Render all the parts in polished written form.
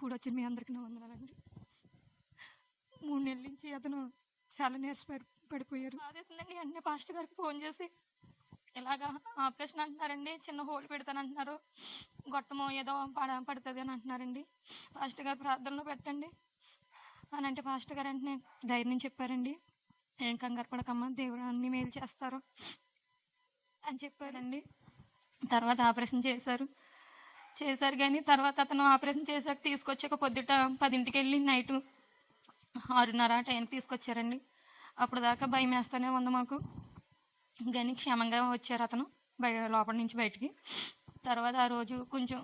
కూడొచ్చిన మీ అందరికీ నా వందనాలండి. 3 నెలల నుంచి అతను చాలా నీరస పడిపోయారు. ఆదేశండి అన్నీ పాస్టర్ గారికి ఫోన్ చేసి ఇలాగా ఆపరేషన్ అంటున్నారండి, చిన్న హోల్ పెడతానంటున్నారు, గొట్టమో ఏదో పడుతుంది అని అంటున్నారండి, పాస్టర్ గారు ప్రార్థనలో పెట్టండి అని అంటే పాస్టర్ గారు అంటే ధైర్యం చెప్పారండి. ఏం కంగారు పడకమ్మా, దేవుడు అన్ని మేలు చేస్తారు అని చెప్పారండి. తర్వాత ఆపరేషన్ చేశారు కానీ తర్వాత అతను ఆపరేషన్ చేశాక తీసుకొచ్చాక పొద్దుట 10ంటికి వెళ్ళి నైటు 6:30 టైంకి తీసుకొచ్చారండి. అప్పుడు దాకా భయం వేస్తూనే ఉంది మాకు, కానీ క్షేమంగా వచ్చారు అతను లోపల నుంచి బయటికి. తర్వాత ఆ రోజు కొంచెం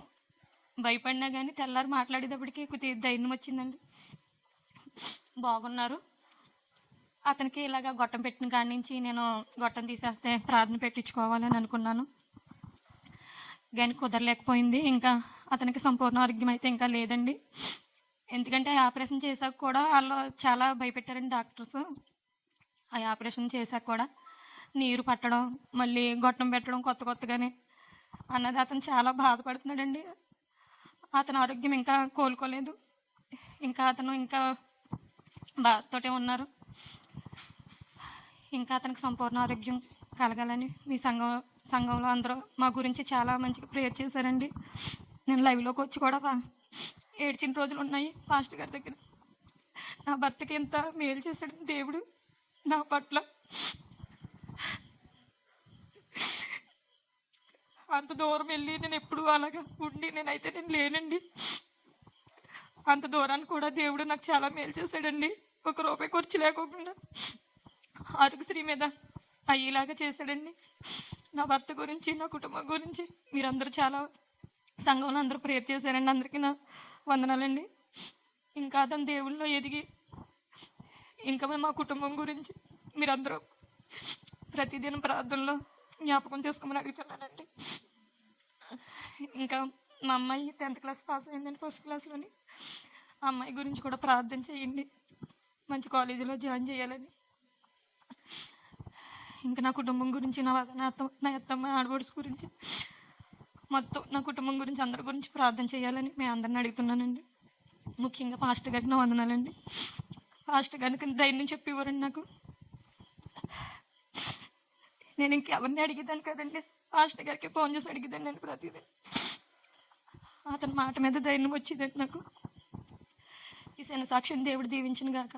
భయపడినా కానీ తెల్లారి మాట్లాడేటప్పటికి కొద్దిగా ధైర్యం వచ్చిందండి, బాగున్నారు. అతనికి ఇలాగ గొట్టం పెట్టిన కాడి నుంచి నేను గొట్టం తీసేస్తే ప్రార్థన పెట్టించుకోవాలని అనుకున్నాను, కానీ కుదరలేకపోయింది. ఇంకా అతనికి సంపూర్ణ ఆరోగ్యం అయితే ఇంకా లేదండి. ఎందుకంటే ఆపరేషన్ చేశాక కూడా వాళ్ళు చాలా భయపెట్టారండి డాక్టర్స్. ఆ ఆపరేషన్ చేశాక కూడా నీరు పట్టడం, మళ్ళీ గొట్టం పెట్టడం కొత్తగానే అన్నది అతను చాలా బాధపడుతున్నాడండి. అతని ఆరోగ్యం ఇంకా కోలుకోలేదు, ఇంకా అతను ఇంకా బాధతోటే ఉన్నారు. ఇంకా అతనికి సంపూర్ణ ఆరోగ్యం కలగాలని మీ సంఘంలో అందరూ మా గురించి చాలా మంచిగా ప్రేయర్ చేశారండి. నేను లైవ్లోకి వచ్చి కూడా ఏడ్చిన రోజులు ఉన్నాయి పాస్టర్ గారి దగ్గర. నా భర్తకి ఎంత మేలు చేశాడు దేవుడు నా పట్ల. అంత దూరం వెళ్ళి నేను ఎప్పుడు అలాగా ఉండి నేను లేనండి. అంత దూరాన్ని కూడా దేవుడు నాకు చాలా మేలు చేశాడండి. 1 రూపాయి ఖర్చు లేకోకుండా ఆరోగ్యశ్రీ మీద అయ్యేలాగా చేశాడండి. నా భర్త గురించి, నా కుటుంబం గురించి మీరందరూ చాలా సంఘంలో అందరూ ప్రేయర్ చేశారండి. అందరికీ నా వందనాలండి. ఇంకా అతను దేవుళ్ళలో ఎదిగి ఇంకా మా కుటుంబం గురించి మీరందరూ ప్రతిదినం ప్రార్థనలో జ్ఞాపకం చేసుకోమని అడుగుతున్నానండి. ఇంకా మా అమ్మాయి 10th క్లాస్ పాస్ అయిందండి, ఫస్ట్ క్లాస్లోని. ఆ అమ్మాయి గురించి కూడా ప్రార్థన చేయండి, మంచి కాలేజీలో జాయిన్ చేయాలని. ఇంకా నా కుటుంబం గురించి, నా అత్తమ్మ ఆడబడుసు గురించి, మొత్తం నా కుటుంబం గురించి అందరి గురించి ప్రార్థన చేయాలని మేము అందరిని అడుగుతున్నానండి. ముఖ్యంగా పాస్టర్ గారికి నా వందనాలండి. పాస్టర్ గారికి ధైర్యం చెప్పేవారండి నాకు. నేను ఇంకెవరిని అడిగేదాన్ని కదండి, పాస్టర్ గారికి ఫోన్ చేసి అడిగేదాన్ని నేను ప్రతిదీ. అతని మాట మీద ధైర్యం వచ్చేదండి నాకు. ఈ చిన్న సాక్ష్యం దేవుడు దీవించిన గాక.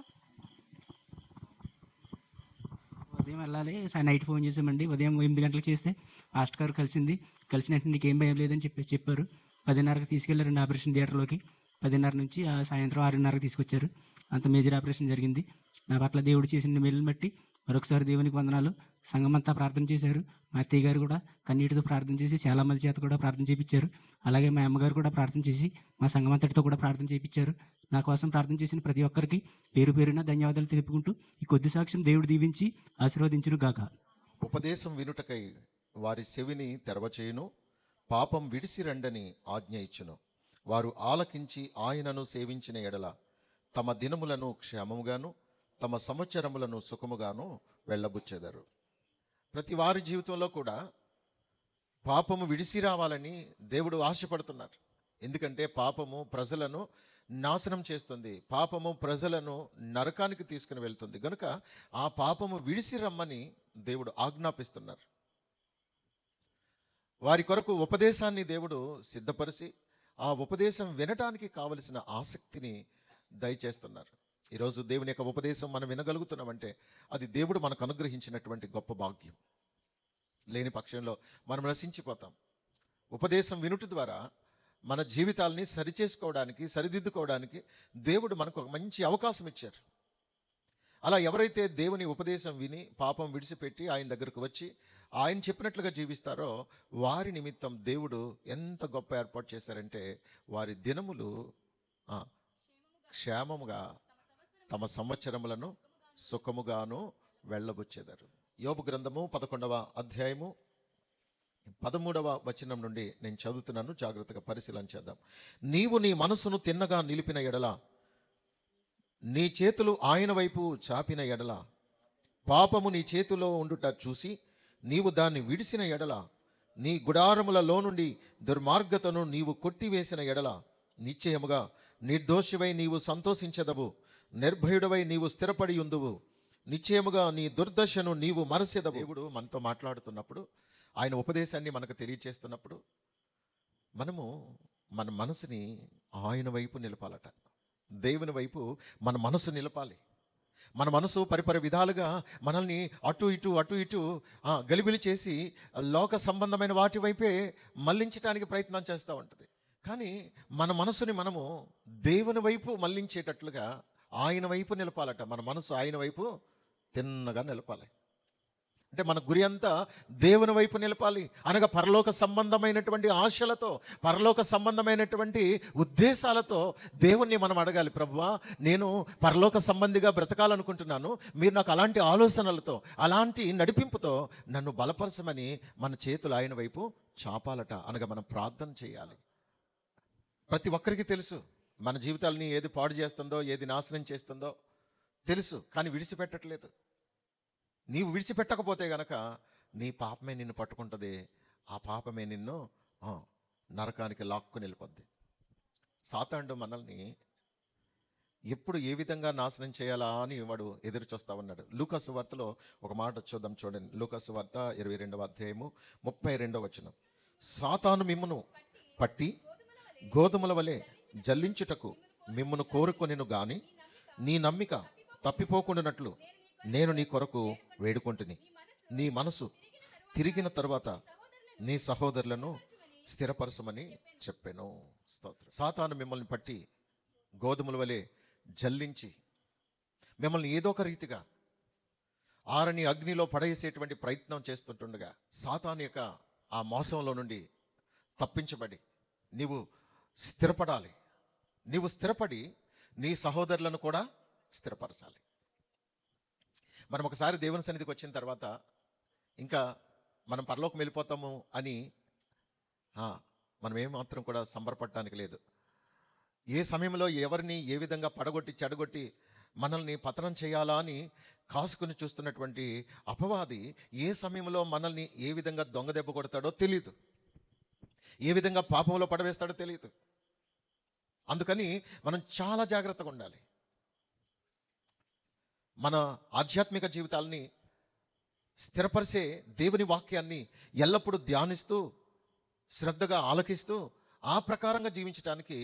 ఉదయం వెళ్ళాలి, నైట్ ఫోన్ చేసామండి. ఉదయం 8 గంటలకు చేస్తే పాస్టర్ గారు కలిసిన వెంటనే నీకేం భయం లేదని చెప్పారు. 10:30కి తీసుకెళ్లారండి ఆపరేషన్ థియేటర్లోకి. 10:30 నుంచి సాయంత్రం 6:30కి తీసుకొచ్చారు. అంత మేజర్ ఆపరేషన్ జరిగింది. నా పట్ల దేవుడు చేసిన మేలుని బట్టి మరొకసారి దేవునికి వందనాలు. సంఘమంతా ప్రార్థన చేశారు. మా అత్తయ్య గారు కూడా కన్నీటితో ప్రార్థన చేసి చాలా మంది చేత కూడా ప్రార్థన చేయించారు. అలాగే మా అమ్మగారు కూడా ప్రార్థన చేసి మా సంఘమంతటితో కూడా ప్రార్థన చేయించారు. నా కోసం ప్రార్థన చేసిన ప్రతి ఒక్కరికి పేరు పేరున ధన్యవాదాలు తెలుపుకుంటూ ఈ కొద్ది సాక్ష్యం దేవుడు దీవించి ఆశీర్వదించును గాక. ఉపదేశం వినుటకై వారి చెవిని తెరవచేయును, పాపం విడిసి రండని ఆజ్ఞ ఇచ్చును. వారు ఆలకించి ఆయనను సేవించిన ఎడల తమ దినములను క్షేమముగాను తమ సంవత్సరములను సుఖముగాను వెళ్ళబుచ్చెదరు. ప్రతి వారి జీవితంలో కూడా పాపము విడిసి రావాలని దేవుడు ఆశపడుతున్నారు. ఎందుకంటే పాపము ప్రజలను నాశనం చేస్తుంది, పాపము ప్రజలను నరకానికి తీసుకుని వెళ్తుంది. కనుక ఆ పాపము విడిసి రమ్మని దేవుడు ఆజ్ఞాపిస్తున్నారు. వారి కొరకు ఉపదేశాన్ని దేవుడు సిద్ధపరిచి ఆ ఉపదేశం వినటానికి కావలసిన ఆసక్తిని దయచేస్తున్నారు. ఈరోజు దేవుని యొక్క ఉపదేశం మనం వినగలుగుతున్నామంటే అది దేవుడు మనకు అనుగ్రహించినటువంటి గొప్ప భాగ్యం. లేని పక్షంలో మనం నశించిపోతాం. ఉపదేశం వినుట ద్వారా మన జీవితాలని సరిచేసుకోవడానికి, సరిదిద్దుకోవడానికి దేవుడు మనకు ఒక మంచి అవకాశం ఇచ్చారు. అలా ఎవరైతే దేవుని ఉపదేశం విని పాపం విడిచిపెట్టి ఆయన దగ్గరకు వచ్చి ఆయన చెప్పినట్లుగా జీవిస్తారో వారి నిమిత్తం దేవుడు ఎంత గొప్ప ఏర్పాటు చేశారంటే వారి దినములు క్షేమముగా తమ సంవత్సరములను సుఖముగాను వెళ్ళబుచ్చెదరు. యోబు గ్రంథము 11వ అధ్యాయము 13వ వచనం నుండి నేను చదువుతున్నాను, జాగ్రత్తగా పరిశీలన చేద్దాం. నీవు నీ మనసును తిన్నగా నిలిపిన ఎడల, నీ చేతులు ఆయన వైపు చాపిన ఎడల, పాపము నీ చేతిలో ఉండుట చూసి నీవు దాన్ని విడిసిన ఎడల, నీ గుడారములలో నుండి దుర్మార్గతను నీవు కొట్టివేసిన ఎడల, నిశ్చయముగా నిర్దోషివై నీవు సంతోషించదవు, నిర్భయుడవై నీవు స్థిరపడి ఉందువు, నిశ్చయముగా నీ దుర్దశను నీవు మరచెదవు. దేవుడు మనతో మాట్లాడుతున్నప్పుడు, ఆయన ఉపదేశాన్ని మనకు తెలియచేస్తున్నప్పుడు మనము మన మనసుని ఆయన వైపు నిలపాలట. దేవుని వైపు మన మనసు నిలపాలి. మన మనసు పరిపరి విధాలుగా మనల్ని అటు ఇటు గలిబిలి చేసి లోక సంబంధమైన వాటి వైపే మళ్లించడానికి ప్రయత్నం చేస్తూ ఉంటుంది. కానీ మన మనసుని మనము దేవుని వైపు మళ్లించేటట్లుగా ఆయన వైపు నిలపాలట. మన మనసు ఆయన వైపు తిన్నగా నిలపాలి. అంటే మన గురి అంతా దేవుని వైపు నిలపాలి. అనగా పరలోక సంబంధమైనటువంటి ఆశలతో, పరలోక సంబంధమైనటువంటి ఉద్దేశాలతో దేవుణ్ణి మనం అడగాలి. ప్రభువా, నేను పరలోక సంబంధిగా బ్రతకాలనుకుంటున్నాను, మీరు నాకు అలాంటి ఆలోచనలతో, అలాంటి నడిపింపుతో నన్ను బలపరచమని మన చేతులు ఆయన వైపు చాపాలట. అనగా మనం ప్రార్థన చేయాలి. ప్రతి ఒక్కరికి తెలుసు మన జీవితాలని ఏది పాడు చేస్తుందో, ఏది నాశనం చేస్తుందో తెలుసు, కానీ విడిచిపెట్టట్లేదు. నీవు విడిచిపెట్టకపోతే గనక నీ పాపమే నిన్ను పట్టుకుంటుంది. ఆ పాపమే నిన్ను నరకానికి లాక్కుని వెళ్ళిపోద్ది. సాతానుడు మనల్ని ఎప్పుడు ఏ విధంగా నాశనం చేయాలా అని వాడు ఎదురు చూస్తా ఉన్నాడు. లూకా సువార్తలో ఒక మాట చూద్దాం, చూడండి. లూకా సువార్త 22వ అధ్యాయము 32వ వచనం. సాతాను మిమ్మును పట్టి గోధుమల వలె జల్లించుటకు మిమ్మును కోరుకొనెను గాని నీ నమ్మిక తప్పిపోకుండానట్లు నేను నీ కొరకు వేడుకొంటిని. నీ మనసు తిరిగిన తరువాత నీ సహోదరులను స్థిరపరచమని చెప్పాను. స్తోత్రం. సాతాను మిమ్మల్ని పట్టి గోధుమల వలె జల్లించి మిమ్మల్ని ఏదో ఒక రీతిగా ఆరని అగ్నిలో పడేసేటువంటి ప్రయత్నం చేస్తుంటుండగా, సాతాను యొక్క ఆ మోసంలో నుండి తప్పించబడి నీవు స్థిరపడాలి. నీవు స్థిరపడి నీ సహోదరులను కూడా స్థిరపరచాలి. మనం ఒకసారి దేవుని సన్నిధికి వచ్చిన తర్వాత ఇంకా మనం పరలోకం వెళ్ళిపోతాము అని మనం ఏమాత్రం కూడా సంబరపడటానికి లేదు. ఏ సమయంలో ఎవరిని ఏ విధంగా పడగొట్టి చెడగొట్టి మనల్ని పతనం చేయాలా అని కాసుకుని చూస్తున్నటువంటి అపవాది ఏ సమయంలో మనల్ని ఏ విధంగా దొంగ దెబ్బ కొడతాడో తెలియదు, ఏ విధంగా పాపంలో పడవేస్తాడో తెలియదు. అందుకని మనం చాలా జాగ్రత్తగా ఉండాలి. మన ఆధ్యాత్మిక జీవితాలని స్థిరపరిచే దేవుని వాక్యాన్ని ఎల్లప్పుడూ ధ్యానిస్తూ, శ్రద్ధగా ఆలకిస్తూ, ఆ ప్రకారంగా జీవించడానికి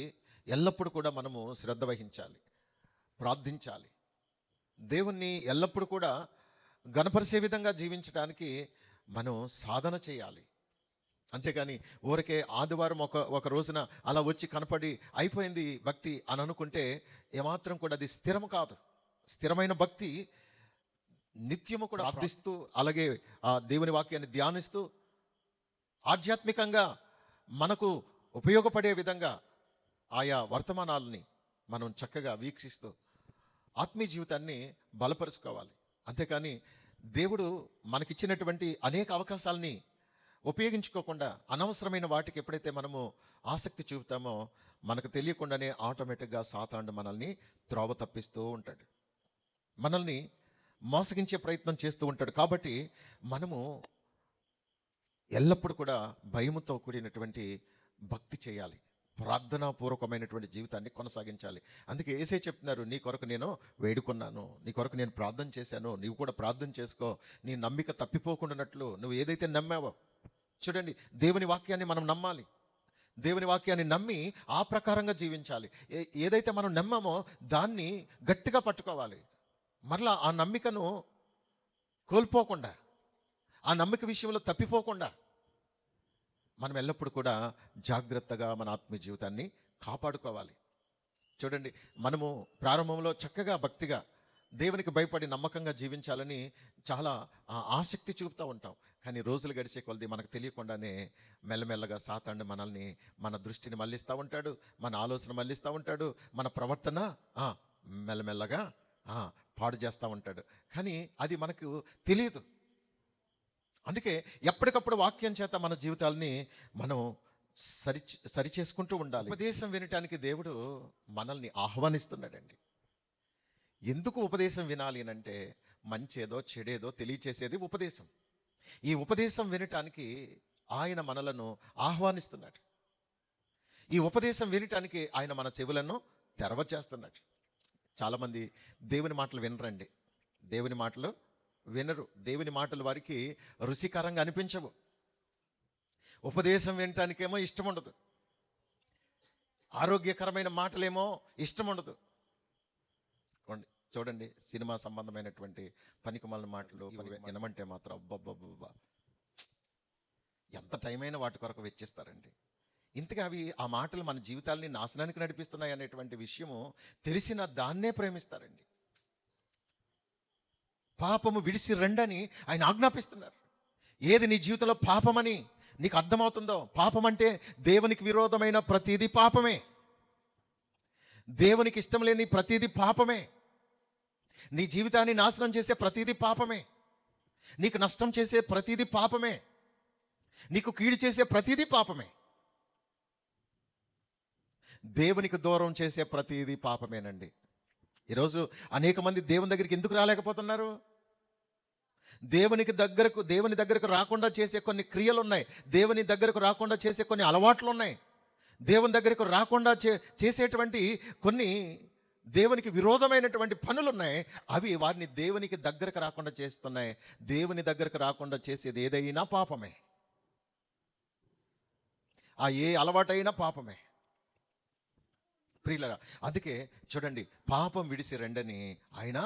ఎల్లప్పుడూ కూడా మనము శ్రద్ధ వహించాలి, ప్రార్థించాలి. దేవుణ్ణి ఎల్లప్పుడూ కూడా గణపరిచే విధంగా జీవించడానికి మనం సాధన చేయాలి. అంతేగాని ఊరికే ఆదివారం ఒక రోజున అలా వచ్చి కనపడి అయిపోయింది భక్తి అని అనుకుంటే ఏమాత్రం కూడా అది స్థిరం కాదు. స్థిరమైన భక్తి నిత్యము కూడా ప్రార్థిస్తూ, అలాగే ఆ దేవుని వాక్యాన్ని ధ్యానిస్తూ, ఆధ్యాత్మికంగా మనకు ఉపయోగపడే విధంగా ఆయా వర్తమానాలని మనం చక్కగా వీక్షిస్తూ ఆత్మీయ జీవితాన్ని బలపరుచుకోవాలి. అంతేకాని దేవుడు మనకిచ్చినటువంటి అనేక అవకాశాలని ఉపయోగించుకోకుండా అనవసరమైన వాటికి ఎప్పుడైతే మనము ఆసక్తి చూపుతామో మనకు తెలియకుండానే ఆటోమేటిక్గా సాతానుడు మనల్ని త్రోవ తప్పిస్తూ ఉంటాడు, మనల్ని మోసగించే ప్రయత్నం చేస్తూ ఉంటాడు. కాబట్టి మనము ఎల్లప్పుడూ కూడా భయముతో కూడినటువంటి భక్తి చేయాలి, ప్రార్థనాపూర్వకమైనటువంటి జీవితాన్ని కొనసాగించాలి. అందుకే యేసే చెప్తున్నారు, నీ కొరకు నేను వేడుకున్నాను, నీ కొరకు నేను ప్రార్థన చేశాను, నీవు కూడా ప్రార్థన చేసుకో, నీ నమ్మిక తప్పిపోకుండానట్లు నువ్వు ఏదైతే నమ్మావో. చూడండి, దేవుని వాక్యాన్ని మనం నమ్మాలి, దేవుని వాక్యాన్ని నమ్మి ఆ ప్రకారంగా జీవించాలి. ఏదైతే మనం నమ్మామో దాన్ని గట్టిగా పట్టుకోవాలి. మరలా ఆ నమ్మికను కోల్పోకుండా, ఆ నమ్మిక విషయంలో తప్పిపోకుండా మనం ఎల్లప్పుడూ కూడా జాగ్రత్తగా మన ఆత్మీయ జీవితాన్ని కాపాడుకోవాలి. చూడండి, మనము ప్రారంభంలో చక్కగా భక్తిగా దేవునికి భయపడి నమ్మకంగా జీవించాలని చాలా ఆసక్తి చూపుతూ ఉంటాం. కానీ రోజులు గడిచే కొలది మనకు తెలియకుండానే మెల్లమెల్లగా సాతానుడు మనల్ని, మన దృష్టిని మళ్ళిస్తూ ఉంటాడు, మన ఆలోచన మళ్ళిస్తూ ఉంటాడు, మన ప్రవర్తన మెల్లమెల్లగా పాడు చేస్తూ ఉంటాడు. కానీ అది మనకు తెలియదు. అందుకే ఎప్పటికప్పుడు వాక్యం చేత మన జీవితాలని మనం సరిచేసుకుంటూ ఉండాలి. ఉపదేశం వినటానికి దేవుడు మనల్ని ఆహ్వానిస్తున్నాడండి. ఎందుకు ఉపదేశం వినాలి అంటే మంచేదో చెడేదో తెలియచేసేది ఉపదేశం. ఈ ఉపదేశం వినటానికి ఆయన మనలను ఆహ్వానిస్తున్నాడు. ఈ ఉపదేశం వినటానికి ఆయన మన చెవులను తెరవ చేస్తున్నాడు. చాలామంది దేవుని మాటలు వినరండి, దేవుని మాటలు వినరు. దేవుని మాటలు వారికి రుచికరంగా అనిపించవు. ఉపదేశం వినటానికేమో ఇష్టం ఉండదు, ఆరోగ్యకరమైన మాటలేమో ఇష్టం ఉండదు. చూడండి, సినిమా సంబంధమైనటువంటి పనికిమాలిన మాటలు వినమంటే మాత్రం అబ్బబ్బబ్బా ఎంత టైం అయినా వాటి కొరకు వెచ్చిస్తారండి. ఇంతగా ఆ మాటలు మన జీవితాలని నాశనానికి నడిపిస్తున్నాయి అనేటువంటి విషయము తెలిసిన దాన్నే ప్రేమిస్తారండి. పాపము విడిసి రండని ఆయన ఆజ్ఞాపిస్తున్నారు. ఏది నీ జీవితంలో పాపమని నీకు అర్థమవుతుందో, పాపం అంటే దేవునికి విరోధమైన ప్రతిదీ పాపమే, దేవునికి ఇష్టం లేని ప్రతిదీ పాపమే, నీ జీవితాన్ని నాశనం చేసే ప్రతిదీ పాపమే, నీకు నష్టం చేసే ప్రతిదీ పాపమే, నీకు కీడు చేసే ప్రతిదీ పాపమే, దేవునికి దూరం చేసే ప్రతిదీ పాపమేనండి. ఈరోజు అనేక మంది దేవుని దగ్గరికి ఎందుకు రాలేకపోతున్నారు? దేవుని దగ్గరకు రాకుండా చేసే కొన్ని క్రియలు ఉన్నాయి, దేవుని దగ్గరకు రాకుండా చేసే కొన్ని అలవాట్లు ఉన్నాయి, దేవుని దగ్గరకు రాకుండా చేసేటువంటి కొన్ని దేవునికి విరోధమైనటువంటి పనులు ఉన్నాయి. అవి వారిని దేవునికి దగ్గరకు రాకుండా చేస్తున్నాయి. దేవుని దగ్గరకు రాకుండా చేసేది ఏదైనా పాపమే, ఆ ఏ అలవాటైనా పాపమే ప్రియులరా. అందుకే చూడండి, పాపం విడిసి రండని ఆయన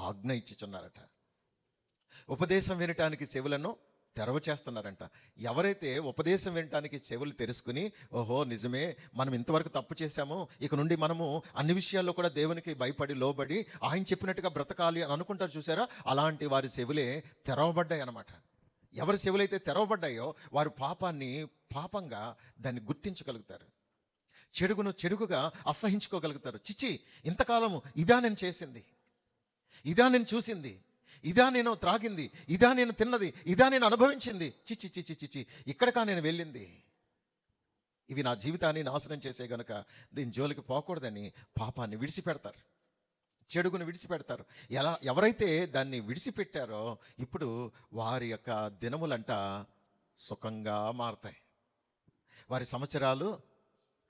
ఆజ్ఞ ఇచ్చుచున్నారట. ఉపదేశం వినటానికి చెవులను తెరవ చేస్తున్నారంట. ఎవరైతే ఉపదేశం వినటానికి చెవులు తెరుచుకుని, ఓహో నిజమే మనం ఇంతవరకు తప్పు చేశాము, ఇక నుండి మనము అన్ని విషయాల్లో కూడా దేవునికి భయపడి లోబడి ఆయన చెప్పినట్టుగా బ్రతకాలి అని అనుకుంటారు చూసారా, అలాంటి వారి చెవులే తెరవబడ్డాయి అన్నమాట. ఎవరి చెవులైతే తెరవబడ్డాయో వారు పాపాన్ని పాపంగా దాన్ని గుర్తించగలుగుతారు, చెడుగును చెడుగుగా అసహించుకోగలుగుతారు. చిచ్చి, ఇంతకాలము ఇదా నేను చేసింది, ఇదా నేను చూసింది, ఇదా నేను త్రాగింది, ఇదా నేను తిన్నది, ఇదా నేను అనుభవించింది, చిచ్చి చిచ్చి చిచ్చి ఇక్కడకా నేను వెళ్ళింది, ఇవి నా జీవితాన్ని నాశనం చేసే గనుక దీని జోలికి పోకూడదని పాపాన్ని విడిచిపెడతారు, చెడుగును విడిచిపెడతారు. ఎవరైతే దాన్ని విడిచిపెట్టారో ఇప్పుడు వారి యొక్క దినములంట సుఖంగా మారతాయి, వారి సంవత్సరాలు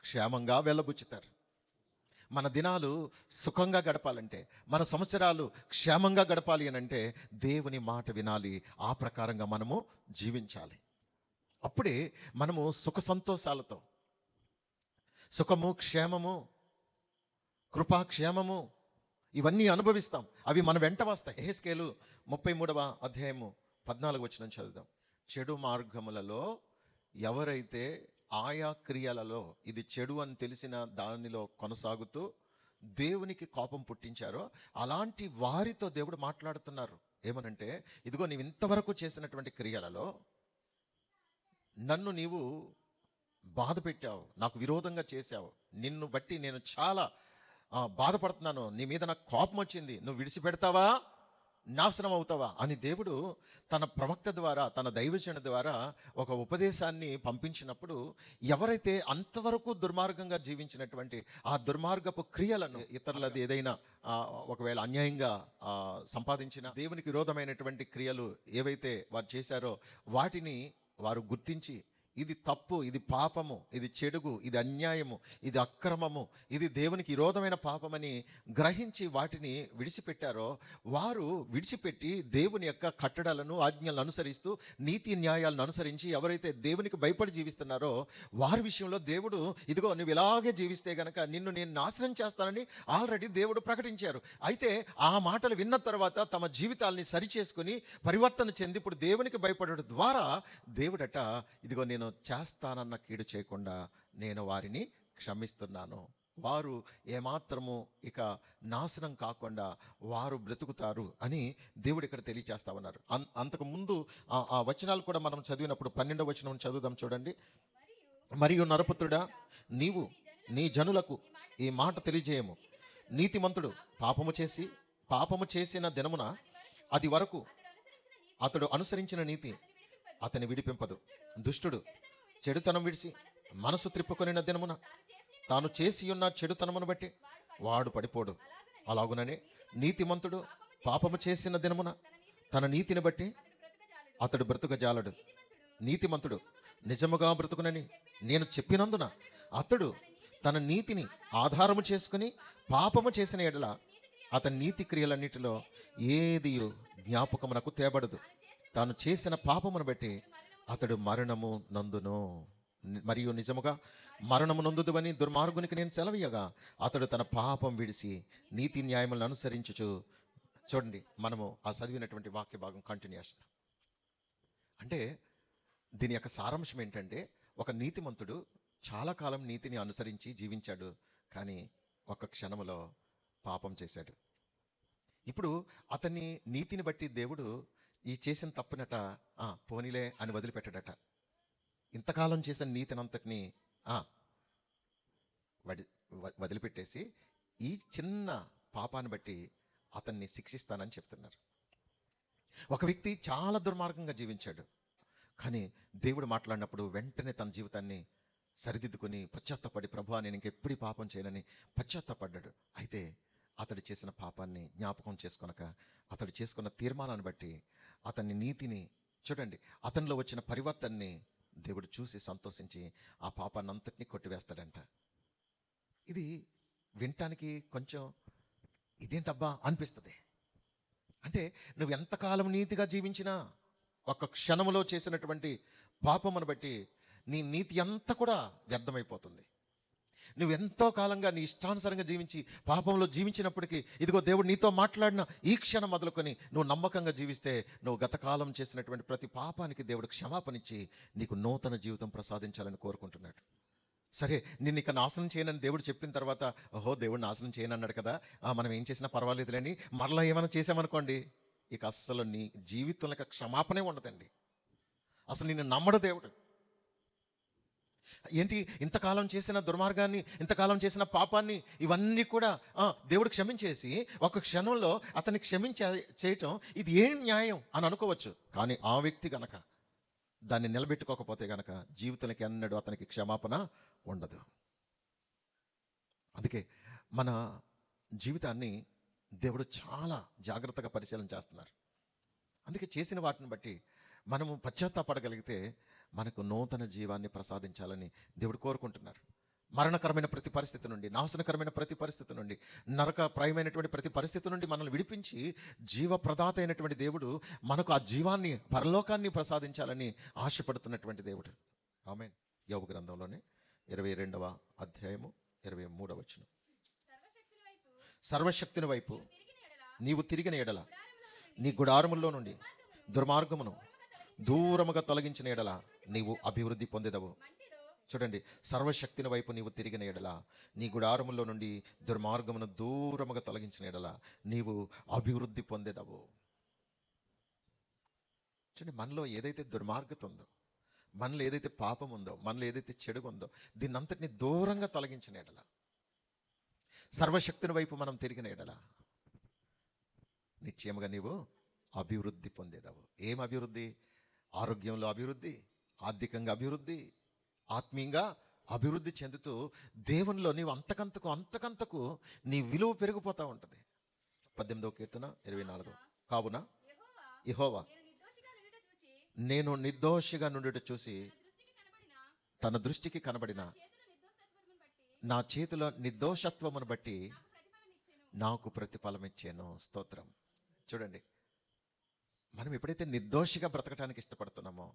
క్షేమంగా వెళ్ళబుచ్చుతారు. మన దినాలు సుఖంగా గడపాలంటే, మన సంవత్సరాలు క్షేమంగా గడపాలి అని అంటే దేవుని మాట వినాలి, ఆ ప్రకారంగా మనము జీవించాలి. అప్పుడే మనము సుఖ సంతోషాలతో, సుఖము క్షేమము కృపాక్షేమము ఇవన్నీ అనుభవిస్తాం. అవి మన వెంట వస్తాయి. యెహెజ్కేలు 33వ అధ్యాయము 14 వచనం చదువుదాం. చెడు మార్గములలో ఎవరైతే ఆయా క్రియలలో ఇది చెడు అని తెలిసిన దానిలో కొనసాగుతూ దేవునికి కోపం పుట్టించారో అలాంటి వారితో దేవుడు మాట్లాడుతున్నారు. ఏమనంటే, ఇదిగో నీవు ఇంతవరకు చేసినటువంటి క్రియలలో నన్ను నీవు బాధ పెట్టావు, నాకు విరోధంగా చేశావు, నిన్ను బట్టి నేను చాలా బాధపడుతున్నాను, నీ మీద నాకు కోపం వచ్చింది, నువ్వు విడిచిపెడతావా, నాశనం అవుతావా అని దేవుడు తన ప్రవక్త ద్వారా, తన దైవజనుడి ద్వారా ఒక ఉపదేశాన్ని పంపించినప్పుడు, ఎవరైతే అంతవరకు దుర్మార్గంగా జీవించినటువంటి ఆ దుర్మార్గపు క్రియలను, ఇతరులది ఏదైనా ఒకవేళ అన్యాయంగా సంపాదించిన దేవునికి విరోధమైనటువంటి క్రియలు ఏవైతే వారు చేశారో వాటిని వారు గుర్తించి, ఇది తప్పు, ఇది పాపము, ఇది చెడుగు, ఇది అన్యాయము, ఇది అక్రమము, ఇది దేవునికి విరోధమైన పాపమని గ్రహించి వాటిని విడిచిపెట్టారో, వారు విడిచిపెట్టి దేవుని యొక్క కట్టడలను ఆజ్ఞలను అనుసరిస్తూ నీతి న్యాయాలను అనుసరించి ఎవరైతే దేవునికి భయపడి జీవిస్తున్నారో వారి విషయంలో దేవుడు, ఇదిగో నువ్వు ఇలాగే జీవిస్తే గనక నిన్ను నేను నాశనం చేస్తానని ఆల్రెడీ దేవుడు ప్రకటించారు. అయితే ఆ మాటలు విన్న తర్వాత తమ జీవితాలని సరిచేసుకుని పరివర్తన చెంది ఇప్పుడు దేవునికి భయపడడం ద్వారా దేవుడట, ఇదిగో నేను చేస్తానన్న కీడు చేయకుండా నేను వారిని క్షమిస్తున్నాను, వారు ఏమాత్రము ఇక నాశనం కాకుండా వారు బ్రతుకుతారు అని దేవుడు ఇక్కడ తెలియచేస్తా ఉన్నారు. అంతకు ముందు ఆ వచనాలు కూడా మనం చదివినప్పుడు 12వ వచనం చదువుదాం చూడండి. మరియు నరపుత్రుడా, నీవు నీ జనులకు ఈ మాట తెలియజేయము, నీతిమంతుడు పాపము చేసిన దినమున అది వరకు అతడు అనుసరించిన నీతి అతని విడిపింపదు. దుష్టుడు చెడుతనం విడిచి మనసు త్రిప్పుకొనిన దినమున తాను చేసి ఉన్న చెడుతనమును బట్టి వాడు పడిపోడు. అలాగుననే నీతిమంతుడు పాపము చేసిన దినమున తన నీతిని బట్టి అతడు బ్రతుకజాలడు. నీతిమంతుడు నిజముగా బ్రతుకునని నేను చెప్పినందున అతడు తన నీతిని ఆధారము చేసుకుని పాపము చేసిన ఎడల అతని నీతి క్రియలన్నిటిలో ఏది జ్ఞాపకమునకు తేబడదు. తాను చేసిన పాపమును బట్టి అతడు మరణము నందును. మరియు నిజముగా మరణము నొందుదువని దుర్మార్గునికి నేను సెలవీయగా అతడు తన పాపం విడిసి నీతి న్యాయములను అనుసరించుచు. చూడండి, మనము ఆ చదివినటువంటి వాక్య భాగం కంటిన్యూషన్. అంటే దీని యొక్క సారాంశం ఏంటంటే, ఒక నీతిమంతుడు చాలా కాలం నీతిని అనుసరించి జీవించాడు, కానీ ఒక క్షణములో పాపం చేశాడు. ఇప్పుడు అతన్ని నీతిని బట్టి దేవుడు ఈ చేసిన తప్పునట పోనీలే అని వదిలిపెట్టాడట. ఇంతకాలం చేసిన నీతిని అంతటిని వదిలిపెట్టేసి ఈ చిన్న పాపాన్ని బట్టి అతన్ని శిక్షిస్తానని చెప్తున్నారు. ఒక వ్యక్తి చాలా దుర్మార్గంగా జీవించాడు, కానీ దేవుడు మాట్లాడినప్పుడు వెంటనే తన జీవితాన్ని సరిదిద్దుకొని పశ్చాత్తపడి, ప్రభువా నేను ఇంకెప్పుడు పాపం చేయనని పశ్చాత్తపడ్డాడు. అయితే అతడు చేసిన పాపాన్ని జ్ఞాపకం చేసుకొనక అతడు చేసుకున్న తీర్మానాన్ని బట్టి అతన్ని నీతిని, చూడండి, అతనిలో వచ్చిన పరివర్తనని దేవుడు చూసి సంతోషించి ఆ పాపాన్ని అంతటినీ కొట్టివేస్తాడంట. ఇది వినటానికి కొంచెం ఇదేంటబ్బా అనిపిస్తుంది. అంటే నువ్వు ఎంతకాలం నీతిగా జీవించినా ఒక క్షణములో చేసినటువంటి పాపమును బట్టి నీ నీతి అంతా కూడా వ్యర్థమైపోతుంది. నువ్వు ఎంతో కాలంగా నీ ఇష్టానుసారంగా జీవించి పాపంలో జీవించినప్పటికీ ఇదిగో దేవుడు నీతో మాట్లాడిన ఈ క్షణం మొదలుకొని నువ్వు నమ్మకంగా జీవిస్తే నువ్వు గతకాలం చేసినటువంటి ప్రతి పాపానికి దేవుడు క్షమాపణించి నీకు నూతన జీవితం ప్రసాదించాలని కోరుకుంటున్నాడు. సరే, నిన్ను ఇక నాశనం చేయనని దేవుడు చెప్పిన తర్వాత, ఓహో దేవుడు నాశనం చేయను అన్నాడు కదా, మనం ఏం చేసినా పర్వాలేదులేని మరలా ఏమైనా చేసామనుకోండి, ఇక అస్సలు నీ జీవితంలో క్షమాపణే ఉండదండి. అసలు నిన్ను నమ్మడు దేవుడు. ఏంటి, ఇంతకాలం చేసిన దుర్మార్గాన్ని, ఇంతకాలం చేసిన పాపాన్ని ఇవన్నీ కూడా దేవుడు క్షమించేసి ఒక క్షణంలో అతన్ని చేయటం ఇది ఏం న్యాయం అని అనుకోవచ్చు. కానీ ఆ వ్యక్తి గనక దాన్ని నిలబెట్టుకోకపోతే గనక జీవితానికి ఎన్నడూ అతనికి క్షమాపణ ఉండదు. అందుకే మన జీవితాన్ని దేవుడు చాలా జాగ్రత్తగా పరిశీలన చేస్తున్నారు. అందుకే చేసిన వాటిని బట్టి మనము పశ్చాత్తాపడగలిగితే మనకు నూతన జీవాన్ని ప్రసాదించాలని దేవుడు కోరుకుంటున్నారు. మరణకరమైన ప్రతి పరిస్థితి నుండి, నాశనకరమైన ప్రతి పరిస్థితి నుండి, నరకప్రాయమైనటువంటి ప్రతి పరిస్థితి నుండి మనల్ని విడిపించి జీవప్రదాత అయినటువంటి దేవుడు మనకు ఆ జీవాన్ని, పరలోకాన్ని ప్రసాదించాలని ఆశపడుతున్నటువంటి దేవుడు. ఆమేన్. యోబు గ్రంథంలోనే 22వ అధ్యాయము 23వ వచనం. సర్వశక్తిని వైపు నీవు తిరిగిన ఎడల నీ గుడారముల్లో నుండి దుర్మార్గమును దూరముగా తొలగించిన ఎడల నీవు అభివృద్ధి పొందేదవు. చూడండి, సర్వశక్తిని వైపు నీవు తిరిగిన ఎడల, నీ గుడారములో నుండి దుర్మార్గమును దూరముగా తొలగించిన ఎడల నీవు అభివృద్ధి పొందేదవు. చూడండి, మనలో ఏదైతే దుర్మార్గత ఉందో, మనలో ఏదైతే పాపం ఉందో, మనలో ఏదైతే చెడు ఉందో, దీన్నంతటిని దూరంగా తొలగించిన ఎడల, సర్వశక్తిని వైపు మనం తిరిగిన ఎడల నిశ్చయముగా నీవు అభివృద్ధి పొందేదవు. ఏం అభివృద్ధి? ఆరోగ్యంలో అభివృద్ధి, ఆర్థికంగా అభివృద్ధి, ఆత్మీయంగా అభివృద్ధి చెందుతూ దేవునిలో నీవు అంతకంతకు నీ విలువ పెరిగిపోతూ ఉంటుంది. 18వ కీర్తన 24. కావున యెహోవా నేను నిర్దోషిగా నుండుట చూసి తన దృష్టికి కనబడిన నా చేతిలో నిర్దోషత్వమును బట్టి నాకు ప్రతిఫలం ఇచ్చాను. స్తోత్రం. చూడండి, మనం ఎప్పుడైతే నిర్దోషిగా బ్రతకటానికి ఇష్టపడుతున్నామో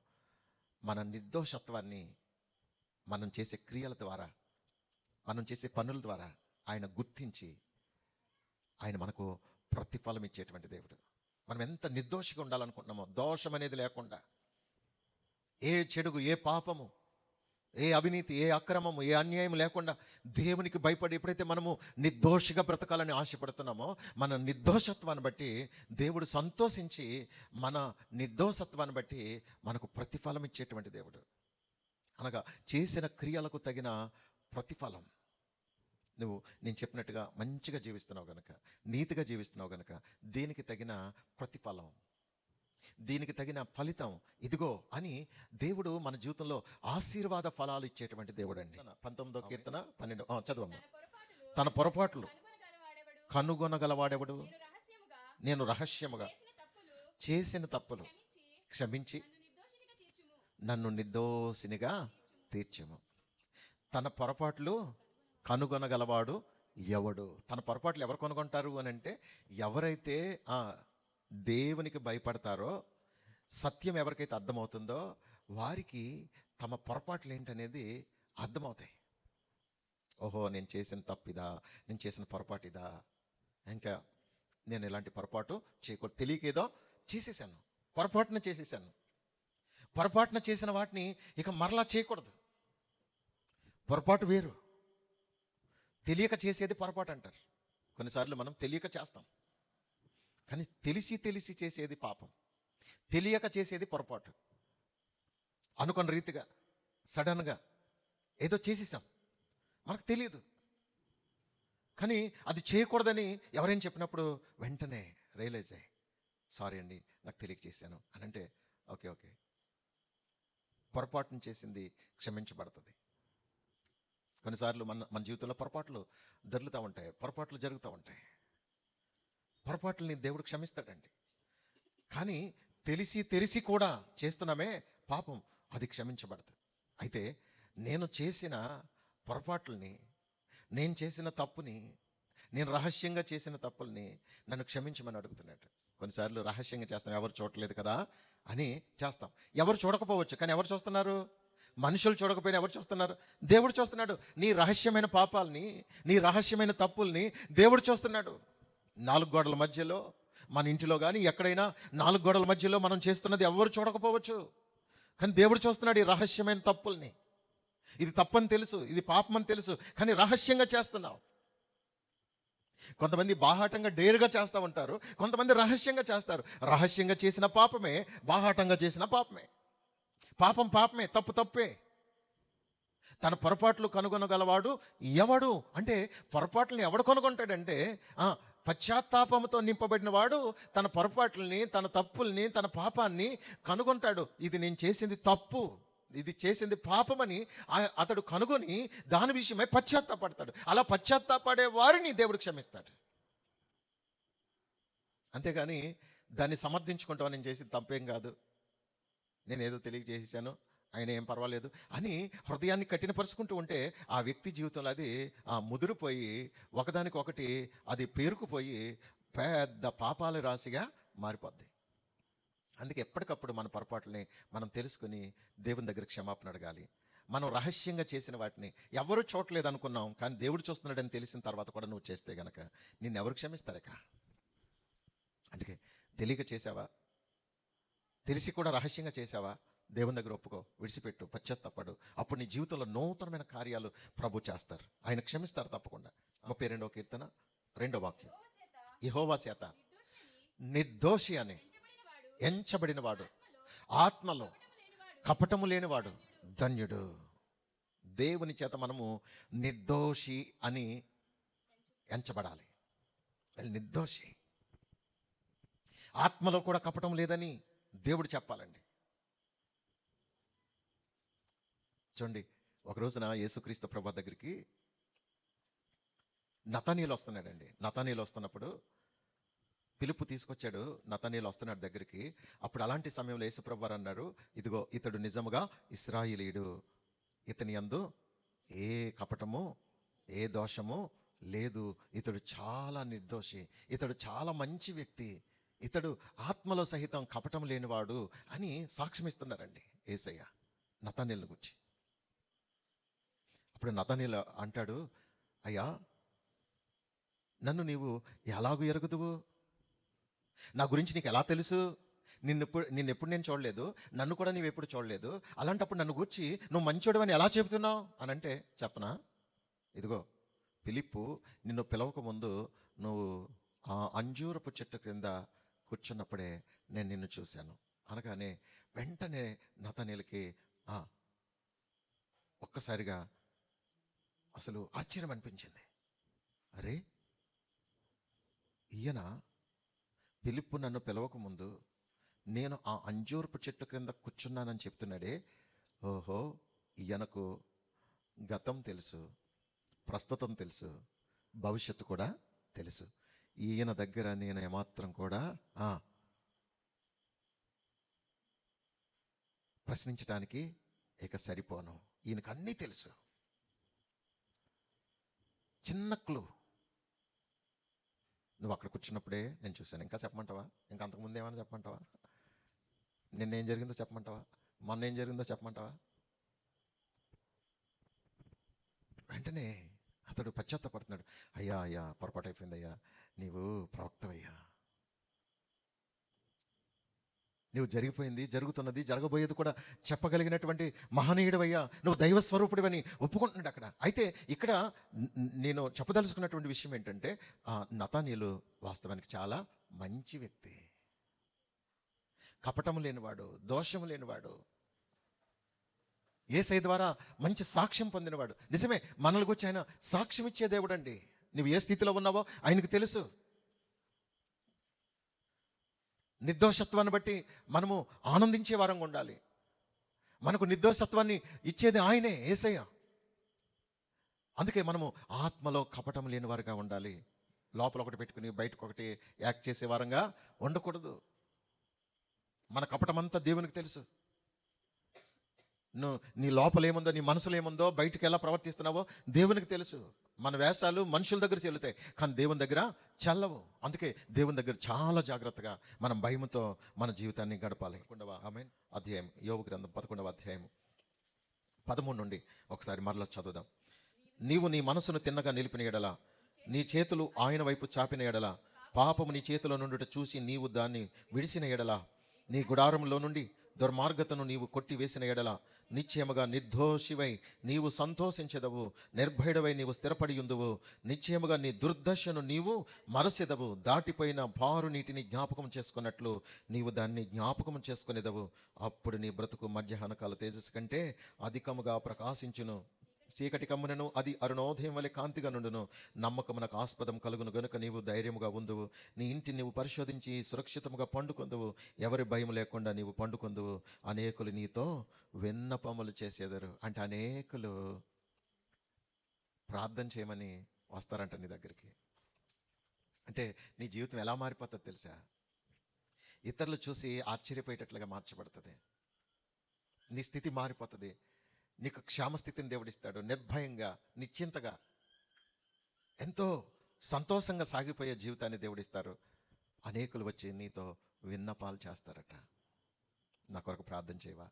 మన నిర్దోషత్వాన్ని మనం చేసే క్రియల ద్వారా, మనం చేసే పనుల ద్వారా ఆయన గుర్తించి ఆయన మనకు ప్రతిఫలం ఇచ్చేటువంటి దేవుడు. మనం ఎంత నిర్దోషిగా ఉండాలనుకుంటున్నామో, దోషం అనేది లేకుండా, ఏ చెడుగు, ఏ పాపము, ఏ అవినీతి, ఏ అక్రమము, ఏ అన్యాయం లేకుండా దేవునికి భయపడి ఎప్పుడైతే మనము నిర్దోషిగా బ్రతకాలని ఆశపడుతున్నామో మన నిర్దోషత్వాన్ని బట్టి దేవుడు సంతోషించి మన నిర్దోషత్వాన్ని బట్టి మనకు ప్రతిఫలం ఇచ్చేటువంటి దేవుడు. అనగా చేసిన క్రియలకు తగిన ప్రతిఫలం. నువ్వు నేను చెప్పినట్టుగా మంచిగా జీవిస్తున్నావు గనక, నీతిగా జీవిస్తున్నావు గనక దీనికి తగిన ప్రతిఫలం, దీనికి తగిన ఫలితం ఇదిగో అని దేవుడు మన జీవితంలో ఆశీర్వాద ఫలాలు ఇచ్చేటువంటి దేవుడు అండి. 19వ కీర్తన 12. చదవమ్మా. తన పొరపాట్లు కనుగొనగలవాడెవడు? నేను రహస్యముగా చేసిన తప్పులు క్షమించి నన్ను నిర్దోషినిగా తీర్చుము. తన పొరపాట్లు కనుగొనగలవాడు ఎవడు? తన పొరపాట్లు ఎవరు కనుగొంటారు అని అంటే, ఎవరైతే దేవునికి భయపడతారో, సత్యం ఎవరికైతే అర్థమవుతుందో వారికి తమ పొరపాట్లు ఏంటనేది అర్థమవుతాయి. ఓహో, నేను చేసిన తప్పిదా, నేను చేసిన పొరపాటు ఇదా, ఇంకా నేను ఇలాంటి పొరపాటు చేయకూడదు, తెలియకేదో చేసేసాను, పొరపాటున చేసేసాను. పొరపాటున చేసిన వాటిని ఇక మరలా చేయకూడదు. పొరపాటు వేరు, తెలియక చేసేది పొరపాటు అంటారు. కొన్నిసార్లు మనం తెలియక చేస్తాం, కానీ తెలిసి తెలిసి చేసేది పాపం, తెలియక చేసేది పొరపాటు. అనుకున్న రీతిగా సడన్గా ఏదో చేసేసాం, మనకు తెలియదు, కానీ అది చేయకూడదని ఎవరైనా చెప్పినప్పుడు వెంటనే రియలైజ్ అయ్యి, సారీ అండి నాకు తెలియక చేశాను అని అంటే, ఓకే ఓకే, పొరపాటును చేసింది క్షమించబడుతుంది. కొన్నిసార్లు మన జీవితంలో పొరపాట్లు దొర్లుతూ ఉంటాయి, పొరపాట్లు జరుగుతూ ఉంటాయి. పొరపాట్లని దేవుడు క్షమిస్తాడండి. కానీ తెలిసి తెలిసి కూడా చేస్తున్నామే పాపం, అది క్షమించబడదు. అయితే నేను చేసిన పొరపాట్లని, నేను చేసిన తప్పుని, నేను రహస్యంగా చేసిన తప్పుల్ని నన్ను క్షమించమని అడుగుతున్నాడు. కొన్నిసార్లు రహస్యంగా చేస్తాం, ఎవరు చూడలేదు కదా అని చేస్తాం. ఎవరు చూడకపోవచ్చు, కానీ ఎవరు చూస్తున్నారు? మనుషులు చూడకపోయినా ఎవరు చూస్తున్నారు? దేవుడు చూస్తున్నాడు. నీ రహస్యమైన పాపాలని, నీ రహస్యమైన తప్పుల్ని దేవుడు చూస్తున్నాడు. 4 గోడల మధ్యలో, మన ఇంటిలో కానీ ఎక్కడైనా 4 గోడల మధ్యలో మనం చేస్తున్నది ఎవరు చూడకపోవచ్చు, కానీ దేవుడు చూస్తున్నాడు ఈ రహస్యమైన తప్పుల్ని. ఇది తప్పని తెలుసు, ఇది పాపం అని తెలుసు, కానీ రహస్యంగా చేస్తున్నావు. కొంతమంది బాహాటంగా డేరుగా చేస్తూ ఉంటారు, కొంతమంది రహస్యంగా చేస్తారు. రహస్యంగా చేసిన పాపమే, బాహాటంగా చేసిన పాపమే. పాపం పాపమే, తప్పు తప్పే. తన పొరపాట్లు కనుగొనగలవాడు ఎవడు అంటే, పొరపాట్లని ఎవడు కనుగొంటాడంటే, పశ్చాత్తాపంతో నింపబడిన వాడు తన పొరపాట్లని, తన తప్పుల్ని, తన పాపాన్ని కనుగొంటాడు. ఇది నేను చేసింది తప్పు, ఇది చేసింది పాపమని అతడు కనుగొని దాని విషయమై పశ్చాత్తాపడతాడు. అలా పశ్చాత్తాపడే వారిని దేవుడు క్షమిస్తాడు. అంతేగాని దాన్ని సమర్థించుకుంటావు, నేను చేసింది తప్పేం కాదు, నేను ఏదో తెలియజేసాను, ఆయన ఏం పర్వాలేదు అని హృదయాన్ని కఠినపరుచుకుంటూ ఉంటే ఆ వ్యక్తి జీవితంలో అది ముదిరిపోయి, ఒకదానికొకటి అది పేరుకుపోయి పెద్ద పాపాల రాశిగా మారిపోద్ది. అందుకే ఎప్పటికప్పుడు మన పొరపాట్లని మనం తెలుసుకుని దేవుని దగ్గర క్షమాపణ అడగాలి. మనం రహస్యంగా చేసిన వాటిని ఎవరు చూడలేదు అనుకున్నాం, కానీ దేవుడు చూస్తున్నాడని తెలిసిన తర్వాత కూడా నువ్వు చేస్తే గనక నిన్నెవరు క్షమిస్తారక? అందుకే తెలియక చేసావా, తెలిసి కూడా రహస్యంగా చేసావా, దేవుని దగ్గర ఒప్పుకో, విడిచిపెట్టు, పశ్చాత్తాపడు. అప్పుడు నీ జీవితంలో నూతనమైన కార్యాలు ప్రభు చేస్తారు, ఆయన క్షమిస్తారు తప్పకుండా. 32వ కీర్తన 2వ వాక్యం, యెహోవా చేత నిర్దోషి అని ఎంచబడిన వాడు, ఆత్మలో కపటము లేనివాడు ధన్యుడు. దేవుని చేత మనము నిర్దోషి అని ఎంచబడాలి. నిర్దోషి, ఆత్మలో కూడా కపటం లేదని దేవుడు చెప్పాలండి. చూడండి, ఒక రోజున యేసుక్రీస్తు ప్రభు దగ్గరికి నతనీయులు వస్తున్నాడండి. నతనీయులు వస్తున్నప్పుడు పిలుపు తీసుకొచ్చాడు, నతనీయులు వస్తున్నాడు దగ్గరికి. అప్పుడు అలాంటి సమయంలో యేసు ప్రభు వారు అన్నారు, ఇదిగో ఇతడు నిజముగా ఇశ్రాయేలీయుడు, ఇతని యందు ఏ కపటము ఏ దోషము లేదు, ఇతడు చాలా నిర్దోషి, ఇతడు చాలా మంచి వ్యక్తి, ఇతడు ఆత్మలో సహితం కపటం లేనివాడు అని సాక్ష్యమిస్తున్నారండి యేసయ్య నతనీయుల గురించి. అప్పుడు నతనీయులు అంటాడు, అయ్యా నన్ను నీవు ఎలాగూ ఎరుగుదువు, నా గురించి నీకు ఎలా తెలుసు, నిన్నెప్పుడు నేను చూడలేదు, నన్ను కూడా నీవు ఎప్పుడు చూడలేదు, అలాంటప్పుడు నన్ను గురించి నువ్వు మంచోడు అని ఎలా చెబుతున్నావు అని అంటే, చెప్పనా, ఇదిగో ఫిలిప్పు నిన్ను పిలవక ముందు నువ్వు ఆ అంజూరపు చెట్టు క్రింద కూర్చున్నప్పుడే నేను నిన్ను చూశాను అనగానే వెంటనే నతనీయులకి ఒక్కసారిగా అసలు ఆశ్చర్యం అనిపించింది. అరే, ఈయన ఫిలిప్పు నన్ను పిలవక ముందు నేను ఆ అంజూరపు చెట్టు క్రింద కూర్చున్నానని చెప్తున్నాడే, ఓహో ఈయనకు గతం తెలుసు, ప్రస్తుతం తెలుసు, భవిష్యత్తు కూడా తెలుసు. ఈయన దగ్గర నేను ఏమాత్రం కూడా ప్రశ్నించడానికి ఇక సరిపోను, ఈయనకు అన్నీ తెలుసు. చిన్న క్లూ. నువ్వు అక్కడ కూర్చున్నప్పుడే నేను చూశాను. ఇంకా చెప్పమంటావా? ఇంకా అంతకుముందు ఏమైనా చెప్పమంటావా? నిన్నేం జరిగిందో చెప్పమంటావా? మొన్న ఏం జరిగిందో చెప్పమంటావా? వెంటనే అతడు పశ్చాత్తపడుతున్నాడు. అయ్యా అయ్యా, పొరపాటు అయిపోయిందయ్యా, నీవు ప్రవక్తవయ్యా, నువ్వు జరిగిపోయింది, జరుగుతున్నది, జరగబోయేది కూడా చెప్పగలిగినటువంటి మహనీయుడివయ్యా, నువ్వు దైవ స్వరూపుడివని ఒప్పుకుంటున్నాడు అక్కడ. అయితే ఇక్కడ నేను చెప్పదలుచుకున్నటువంటి విషయం ఏంటంటే, నతానీయులు వాస్తవానికి చాలా మంచి వ్యక్తి, కపటము లేనివాడు, దోషము లేనివాడు, యేసయ్య ద్వారా మంచి సాక్ష్యం పొందినవాడు. నిజమే, మనల్ని గురించి ఆయన సాక్ష్యం ఇచ్చే దేవుడు అండి. నువ్వు ఏ స్థితిలో ఉన్నావో ఆయనకు తెలుసు. నిర్దోషత్వాన్ని బట్టి మనము ఆనందించే వారంగా ఉండాలి. మనకు నిర్దోషత్వాన్ని ఇచ్చేది ఆయనే, యేసయ్య. అందుకే మనము ఆత్మలో కపటం లేని వారుగా ఉండాలి. లోపల ఒకటి పెట్టుకుని బయటకు ఒకటి యాక్ట్ చేసే వారంగా ఉండకూడదు. మన కపటమంతా దేవునికి తెలుసు. నీ లోపల ఏముందో, నీ మనసులో ఏముందో, బయటకు ఎలా ప్రవర్తిస్తున్నావో దేవునికి తెలుసు. మన వేషాలు మనుషుల దగ్గర చెల్లుతాయి, కానీ దేవుని దగ్గర చల్లవు. అందుకే దేవుని దగ్గర చాలా జాగ్రత్తగా మనం భయముతో మన జీవితాన్ని గడపాలి. 11వ అధ్యాయం, యోబు గ్రంథం 11వ అధ్యాయం 13 నుండి ఒకసారి మరలా చదువుదాం. నీవు నీ మనసును తిన్నగా నిలిపిన ఎడల, నీ చేతులు ఆయన వైపు చాపిన ఎడల, పాపము నీ చేతిలో నుండి చూసి నీవు దాన్ని విడిసిన ఎడల, నీ గుడారంలో నుండి దుర్మార్గతను నీవు కొట్టివేసిన ఎడల, నిశ్చయముగా నిర్దోషివై నీవు సంతోషించెదవు, నిర్భయుడవై నీవు స్థిరపడి ఉందువు. నిశ్చయముగా నీ దుర్దశను నీవు మరసెదవు, దాటిపోయిన బారు నీటిని జ్ఞాపకం చేసుకున్నట్లు నీవు దాన్ని జ్ఞాపకం చేసుకునేదవు. అప్పుడు నీ బ్రతుకు మధ్యాహ్నకాల తేజస్సు కంటే అధికముగా ప్రకాశించును, చీకటి కమ్మునను అది అరుణోదయం వలె కాంతిగా నుండును. నమ్మకమునకు ఆస్పదం కలుగును గనుక నీవు ధైర్యముగా ఉందువు. నీ ఇంటిని నీవు పరిశోధించి సురక్షితముగా పండుకొందువు, ఎవరి భయం లేకుండా నీవు పండుకొందువు. అనేకులు నీతో విన్నపములు చేసేదరు. అంటే అనేకులు ప్రార్థన చేయమని వస్తారంట నీ దగ్గరికి. అంటే నీ జీవితం ఎలా మారిపోతుంది తెలుసా? ఇతరులు చూసి ఆశ్చర్యపోయేటట్లుగా మార్చబడుతుంది. నీ స్థితి మారిపోతుంది. నీకు క్షేమస్థితిని దేవుడిస్తాడు. నిర్భయంగా, నిశ్చింతగా, ఎంతో సంతోషంగా సాగిపోయే జీవితాన్ని దేవుడిస్తారు. అనేకులు వచ్చి నీతో విన్నపాలు చేస్తారట. నా కొరకు ప్రార్థన చేయవా?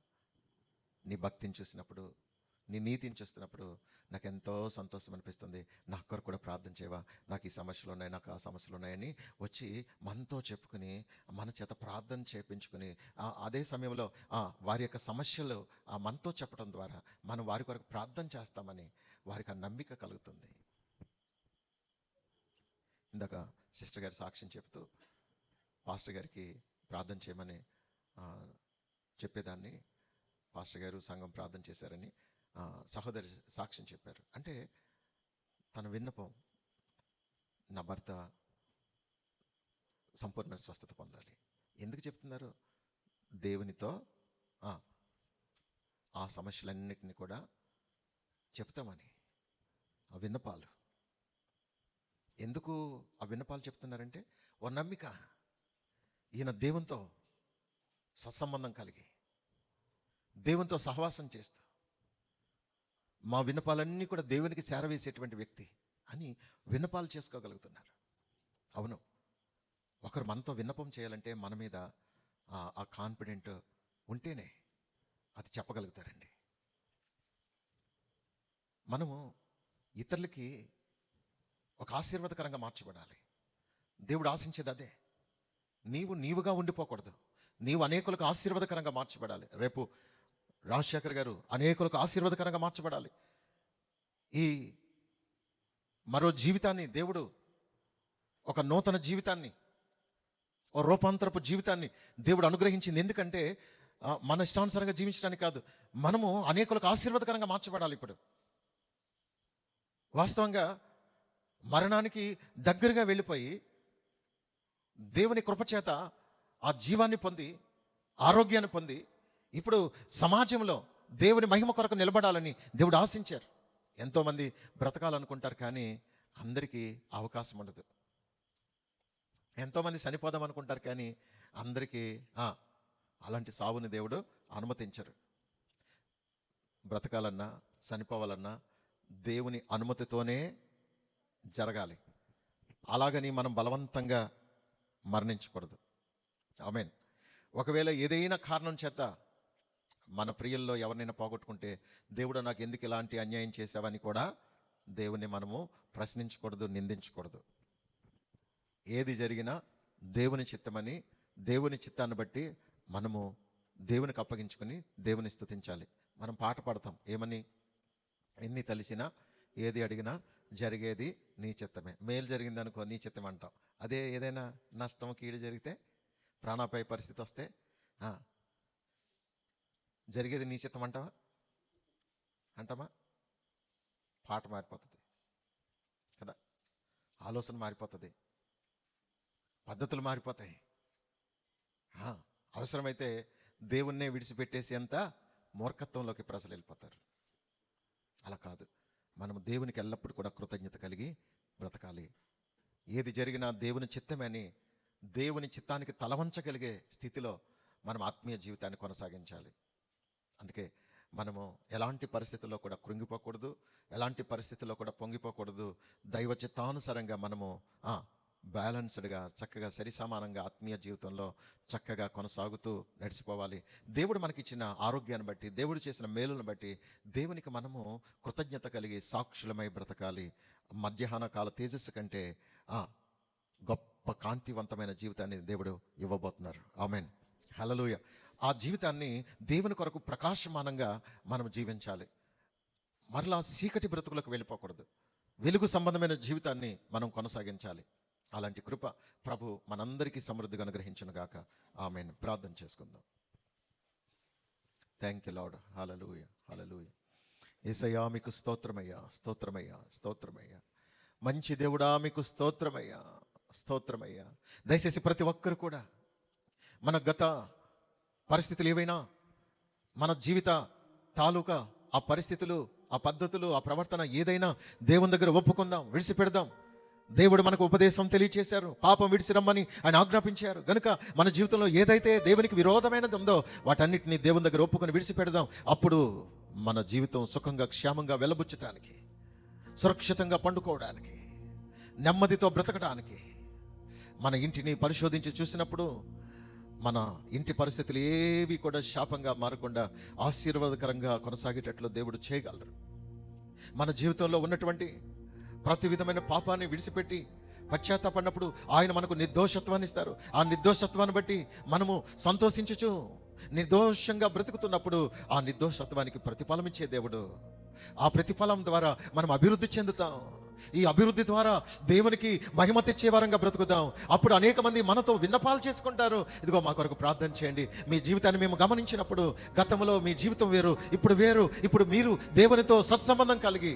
నీ భక్తిని చూసినప్పుడు, నీ నీతిని చూస్తున్నప్పుడు నాకు ఎంతో సంతోషం అనిపిస్తుంది. నా కొరకు కూడా ప్రార్థన చేయవా? నాకు ఈ సమస్యలు ఉన్నాయి, నాకు ఆ సమస్యలు ఉన్నాయని వచ్చి మనతో చెప్పుకుని, మన చేత ప్రార్థన చేయించుకుని, అదే సమయంలో వారి యొక్క సమస్యలు మనతో చెప్పడం ద్వారా మనం వారి కొరకు ప్రార్థన చేస్తామని వారికి ఆ నమ్మిక కలుగుతుంది. ఇందాక సిస్టర్ గారి సాక్ష్యం చెప్తూ పాస్టర్ గారికి ప్రార్థన చేయమని చెప్పేదాన్ని, పాస్టర్ గారు సంఘం ప్రార్థన చేశారని సహోదరి సాక్ష్యం చెప్పారు. అంటే తన విన్నపం, నా భర్త సంపూర్ణ స్వస్థత పొందాలి. ఎందుకు చెప్తున్నారు? దేవునితో ఆ సమస్యలన్నిటిని కూడా చెప్తామని. ఆ విన్నపాలు ఎందుకు ఆ విన్నపాలు చెప్తున్నారంటే, ఓ నమ్మిక. ఈయన దేవునితో సత్సంబంధం కలిగి, దేవునితో సహవాసం చేస్తూ, మా విన్నపాలన్నీ కూడా దేవునికి చేరవేసేటువంటి వ్యక్తి అని విన్నపాలు చేసుకోగలుగుతున్నారు. అవును, ఒకరు మనతో విన్నపం చేయాలంటే మన మీద ఆ కాన్ఫిడెంట్ ఉంటేనే అది చెప్పగలుగుతారండి. మనము ఇతరులకి ఒక ఆశీర్వాదకరంగా మార్చబడాలి. దేవుడు ఆశించేది అదే. నీవుగా ఉండిపోకూడదు, నీవు అనేకులకు ఆశీర్వాదకరంగా మార్చబడాలి. రేపు రాజశేఖర్ గారు అనేకులకు ఆశీర్వాదకరంగా మార్చబడాలి. ఈ మరో జీవితాన్ని దేవుడు, ఒక నూతన జీవితాన్ని, ఓ రూపాంతరపు జీవితాన్ని దేవుడు అనుగ్రహించింది. ఎందుకంటే మన ఇష్టానుసారంగా జీవించడానికి కాదు, మనము అనేకులకు ఆశీర్వాదకరంగా మార్చబడాలి. ఇప్పుడు వాస్తవంగా మరణానికి దగ్గరగా వెళ్ళిపోయి దేవుని కృపచేత ఆ జీవాన్ని పొంది, ఆరోగ్యాన్ని పొంది, ఇప్పుడు సమాజంలో దేవుని మహిమ కొరకు నిలబడాలని దేవుడు ఆశించారు. ఎంతోమంది బ్రతకాలనుకుంటారు, కానీ అందరికీ అవకాశం ఉండదు. ఎంతోమంది చనిపోదాం అనుకుంటారు, కానీ అందరికీ అలాంటి సావుని దేవుడు అనుమతించరు. బ్రతకాలన్నా చనిపోవాలన్నా దేవుని అనుమతితోనే జరగాలి. అలాగని మనం బలవంతంగా మరణించకూడదు. ఆమేన్. ఒకవేళ ఏదైనా కారణం చేత మన ప్రియుల్లో ఎవరినైనా పోగొట్టుకుంటే, దేవుడు నాకు ఎందుకు ఇలాంటి అన్యాయం చేశావని కూడా దేవుని మనము ప్రశ్నించకూడదు, నిందించకూడదు. ఏది జరిగినా దేవుని చిత్తమని, దేవుని చిత్తాన్ని బట్టి మనము దేవునికి అప్పగించుకొని దేవుని స్తుతించాలి. మనం పాట పాడతాం ఏమని? ఎన్ని తెలిసినా ఏది అడిగినా జరిగేది నీ చిత్తమే. మేలు జరిగిందనుకో నీ చిత్తం అంటాం. అదే ఏదైనా నష్టం కీడు జరిగితే, ప్రాణాపాయ పరిస్థితి వస్తే జరిగేది నీ చిత్తం అంటావా? అంటామా? పాట మారిపోతుంది కదా, ఆలోచన మారిపోతుంది, పద్ధతులు మారిపోతాయి. అవసరమైతే దేవుణ్ణే విడిచిపెట్టేసి అంత మూర్ఖత్వంలోకి ప్రజలు వెళ్ళిపోతారు. అలా కాదు, మనము దేవునికి ఎల్లప్పుడూ కూడా కృతజ్ఞత కలిగి బ్రతకాలి. ఏది జరిగినా దేవుని చిత్తమని, దేవుని చిత్తానికి తలవంచగలిగే స్థితిలో మనం ఆత్మీయ జీవితాన్ని కొనసాగించాలి. అందుకే మనము ఎలాంటి పరిస్థితుల్లో కూడా కృంగిపోకూడదు, ఎలాంటి పరిస్థితుల్లో కూడా పొంగిపోకూడదు. దైవ చిత్తానుసారంగా మనము బ్యాలెన్స్డ్గా, చక్కగా సరిసమానంగా ఆత్మీయ జీవితంలో చక్కగా కొనసాగుతూ నడిచిపోవాలి. దేవుడు మనకిచ్చిన ఆరోగ్యాన్ని బట్టి, దేవుడు చేసిన మేలును బట్టి దేవునికి మనము కృతజ్ఞత కలిగి సాక్షులమై బ్రతకాలి. మధ్యాహ్న కాల తేజస్సు కంటే గొప్ప కాంతివంతమైన జీవితాన్ని దేవుడు ఇవ్వబోతున్నారు. ఆమేన్, హల్లెలూయా. ఆ జీవితాన్ని దేవుని కొరకు ప్రకాశమానంగా మనం జీవించాలి. మరలా చీకటి బ్రతుకులకు వెళ్ళిపోకూడదు. వెలుగు సంబంధమైన జీవితాన్ని మనం కొనసాగించాలి. అలాంటి కృప ప్రభు మనందరికీ సమృద్ధిగా అనుగ్రహించును గాక. ఆమేన్. ప్రార్థన చేసుకుందాం. Thank you Lord. Hallelujah, hallelujah. యేసయ్యా మీకు స్తోత్రమయ్యా, స్తోత్రమయ్యా, స్తోత్రమయ్యా. మంచి దేవుడా మీకు స్తోత్రమయ్యా, స్తోత్రమయ్యా. దయచేసి ప్రతి ఒక్కరు కూడా మన గత పరిస్థితులు ఏవైనా, మన జీవిత తాలూకా ఆ పరిస్థితులు, ఆ పద్ధతులు, ఆ ప్రవర్తన ఏదైనా దేవుని దగ్గర ఒప్పుకుందాం, విడిచిపెడదాం. దేవుడు మనకు ఉపదేశం తెలియచేశారు, పాపం విడిచి రమ్మని ఆయన ఆజ్ఞాపించారు. గనుక మన జీవితంలో ఏదైతే దేవునికి విరోధమైనది ఉందో వాటన్నిటిని దేవుని దగ్గర ఒప్పుకొని విడిచిపెడదాం. అప్పుడు మన జీవితం సుఖంగా, క్షేమంగా వెలబుచ్చటానికి, సురక్షితంగా పండుకోవడానికి, నెమ్మదితో బ్రతకడానికి, మన ఇంటిని పరిశోధించి చూసినప్పుడు మన ఇంటి పరిస్థితులు ఏవి కూడా శాపంగా మారకుండా ఆశీర్వాదకరంగా కొనసాగేటట్లు దేవుడు చేయగలరు. మన జీవితంలో ఉన్నటువంటి ప్రతి విధమైన పాపాన్ని విడిచిపెట్టి పశ్చాత్తాపడినప్పుడు ఆయన మనకు నిర్దోషత్వాన్ని ఇస్తారు. ఆ నిర్దోషత్వాన్ని బట్టి మనము సంతోషించుచు నిర్దోషంగా బ్రతుకుతున్నప్పుడు ఆ నిర్దోషత్వానికి ప్రతిఫలం ఇచ్చే దేవుడు. ఆ ప్రతిఫలం ద్వారా మనం అభివృద్ధి చెందుతాం. ఈ అభివృద్ధి ద్వారా దేవునికి మహిమ తెచ్చే వారంగా బ్రతుకుదాం. అప్పుడు అనేక మంది మనతో విన్నపాలు చేసుకుంటారు. ఇదిగో మా కొరకు ప్రార్థన చేయండి. మీ జీవితాన్ని మేము గమనించినప్పుడు గతంలో మీ జీవితం వేరు, ఇప్పుడు వేరు. ఇప్పుడు మీరు దేవునితో సత్సంబంధం కలిగి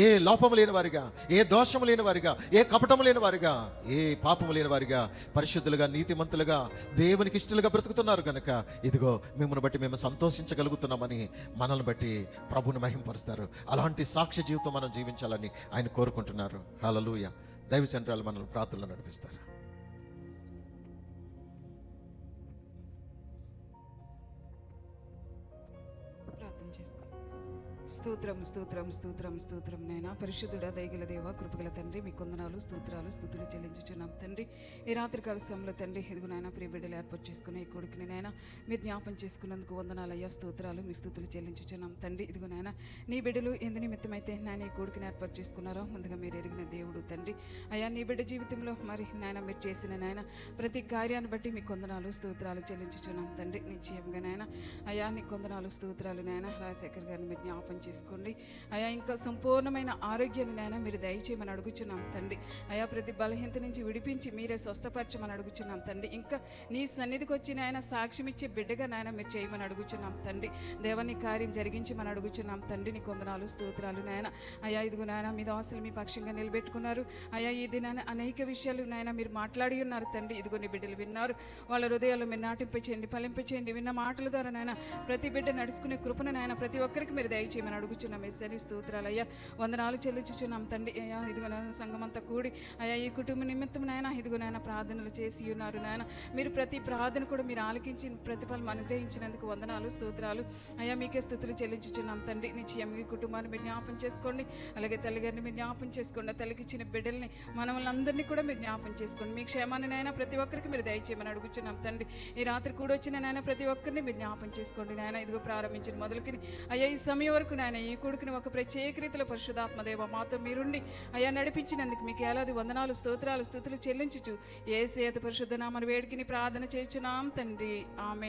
ఏ లోపము లేని వారిగా, ఏ దోషము లేని వారిగా, ఏ కపటము లేని వారిగా, ఏ పాపము లేని వారిగా, పరిశుద్ధులుగా, నీతిమంతులుగా, దేవునికి ఇష్టలుగా బ్రతుకుతున్నారు కనుక ఇదిగో మిమ్మల్ని బట్టి మేము సంతోషించగలుగుతున్నామని మనల్ని బట్టి ప్రభుని మహింపరుస్తారు. అలాంటి సాక్ష్య జీవితం మనం జీవించాలని ఆయన కోరుకుంటున్నారు. హల్లెలూయా. దైవ సెంట్రాలు మనల్ని ప్రార్థనలో నడిపిస్తారు. ప్రార్థన చేసుకో. స్తోత్రం, స్తోత్రం, స్తోత్రం, స్తోత్రం నైనా. పరిశుద్ధుడా, దయగల దేవ, కృపగల తండ్రి, మీ కొందనాలు, స్తోత్రాలు, స్తుతులు చెల్లించుచున్నాం తండ్రి. ఈ రాత్రికాల సమయంలో తండ్రి ఇదిగో నాయన ప్రియ బిడ్డలు ఏర్పాటు చేసుకున్న ఈ కొడుకుని నాయన మీరు జ్ఞాపం చేసుకున్నందుకు వందనాలు అయ్యా, స్తోత్రాలు, మీ స్తుతులు చెల్లించుచున్నాం తండ్రి. ఇదిగో నాయన నీ బిడ్డలు ఎందు నిమిత్తమైతే నాయన ఈ కొడుకుని ఏర్పాటు చేసుకున్నారో ముందుగా మీరు ఎరిగిన దేవుడు తండ్రి. అయ్యా నీ బిడ్డ జీవితంలో మరి నాయన మీరు చేసిన నాయన ప్రతి కార్యాన్ని బట్టి మీ కొందనాలు, స్తోత్రాలు చెల్లించుచున్నాం తండ్రి. నిశ్చయంగా నాయన అయ్యా నీ కొందనాలు, స్తోత్రాలు నాయన. రాజశేఖర్ గారిని మీరు జ్ఞాపం చేసుకోండి అయ్యా. ఇంకా సంపూర్ణమైన ఆరోగ్యాన్ని నాయన మీరు దయచేయమని అడుగుచున్నాం తండ్రి. అయ్యా ప్రతి బలహీనత నుంచి విడిపించి మీరే స్వస్థపరచమని అడుగుచున్నాం తండ్రి. ఇంకా నీ సన్నిధికి వచ్చి నాయన సాక్ష్యం ఇచ్చే బిడ్డగా నాయన మీరు చేయమని అడుగుచున్నాం తండ్రి. దేవాన్ని కార్యం జరిగించమని అడుగుచున్నాం తండ్రి. నీ కొందనాలు, స్తోత్రాలు నాయన. అయ్యా ఇదిగో నాయన మీ దాసులు మీ పక్షంగా నిలబెట్టుకున్నారు అయ్యా. ఈ దినాన అనేక విషయాలు నాయన మీరు మాట్లాడి ఉన్నారు తండ్రి. ఇదిగో నీ బిడ్డలు విన్నారు, వాళ్ళ హృదయాల్లో మీరు నాటింపచేయండి, ఫలింపచేయండి. విన్న మాటల ద్వారా నాయన ప్రతి బిడ్డ నడుచుకునే కృపను నాయన ప్రతి ఒక్కరికి మీరు దయచేయమని అడుగుచున్నాం. ఎస్సని స్తోత్రాలు అయ్యా, వందనాలు చెల్లించుచున్నాం తండ్రి. అయ్యా ఇదిగో నాయన సంఘం అంతా కూడి అయ్యా ఈ కుటుంబ నిమిత్తం నాయన ఇదిగో నాయన ప్రార్థనలు చేసి ఉన్నారు నాయన. మీరు ప్రతి ప్రార్థన కూడా మీరు ఆలకించి ప్రతిఫలం అనుగ్రహించినందుకు వందనాలు స్తోత్రాలు అయ్యా. మీకే స్తుతులు చెల్లించుచున్నాం తండ్రి. నిశ్చయం ఈ కుటుంబాన్ని మీరు జ్ఞాపం చేసుకోండి, అలాగే తల్లిగారిని మీరు జ్ఞాపం చేసుకోండి, తల్లికి ఇచ్చిన బిడ్డల్ని మనల్ని అందరినీ కూడా మీరు జ్ఞాపం చేసుకోండి. మీ క్షేమాన్ని నాయన ప్రతి ఒక్కరికి మీరు దయచేయమని అడుగుచున్నాం తండ్రి. ఈ రాత్రి కూడా వచ్చిన నాయన ప్రతి ఒక్కరిని మీరు జ్ఞాపం చేసుకోండి నాయన. ఇదిగో ప్రారంభించిన మొదలుకి అయ్యా ఈ సమయం వరకు నాయన ఈ కొడుకుని ఒక ప్రత్యేక రీతిలో పరిశుద్ధాత్మదేవ మాతో మీరుండి అయ్యా నడిపించినందుకు మీకు ఏలాది వందనాలు స్తోత్రాలు స్తుతులు చెల్లించుచు యేసు పరిశుద్ధ నామమున వేడికిని ప్రార్థన చేయుచున్నాం తండ్రి. ఆమేన్.